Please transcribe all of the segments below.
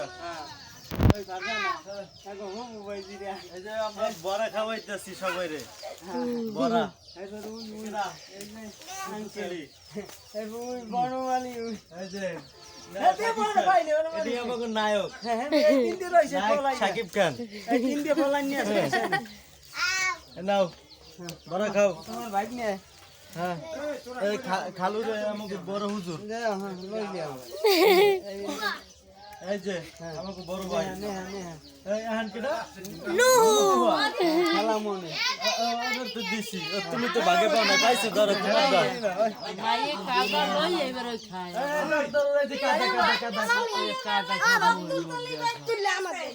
আচ্ছা হ্যাঁ ওই পারবে না এখন হুম বইজি রে এই যে আমরা বড়া খাওয়াইতেছি সবাই রে হ্যাঁ বড়া এই তো রুই মুই কিরা এই যে আঙ্কেলি এই রুই বড়মালি এই যে এতে বড় ভাই নে এটি আমাদের নায়ক হ্যাঁ হ্যাঁ এই তিন দিয়ে রইছে নায়ক পলাই শাকিব খান এই তিন দিয়ে পলাই নিয়ে আসে নাও বড়া খাও তোমার ভাই নে হ্যাঁ এই খালু রে আমাকে বড় হুজুর দে হ্যাঁ লই লিও এই যে আমাকে বড় ভাই নে নে এই আহান কেডা খালা মনে ওদের তো দিছি তুমি তো ভাগে পাও না পাইছো ধরো তোমার ধর মায়ে কাদা লই এবার খায়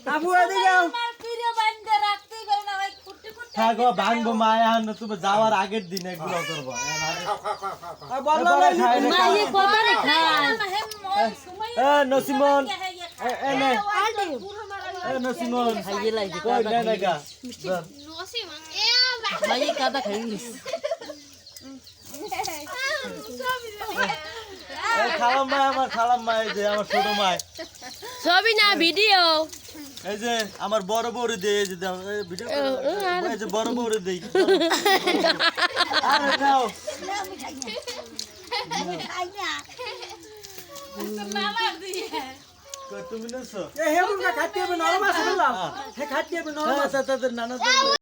আপু এদিকে যাও আমার প্রিয় বান্দা রাখতে গেল না ভাই কুটি কুটি থাকো ভাঙবো মায় আহান তুমি যাওয়ার আগের দিন এগুলো করবো আর বললাম না মায়ে কবারে খায় নসিমন এ নে এ নসিমন খাইয়ে লাইছে কই নে নে গা মায়ে কাদা খাইলিস খালাম মায় আমার খালাম মায় যে আমার ছোট মায় ছবি না ভিডিও এই যে আমার বড় বড় দেই এই যে দাও, এই ভিডিও এই যে বড় বড় দেই আরে দাও কই তুমি নছো এ হে মুন্না খাইতে হবে নরম আছে বললাম হে খাইতে হবে নরম আছে তাদের নানা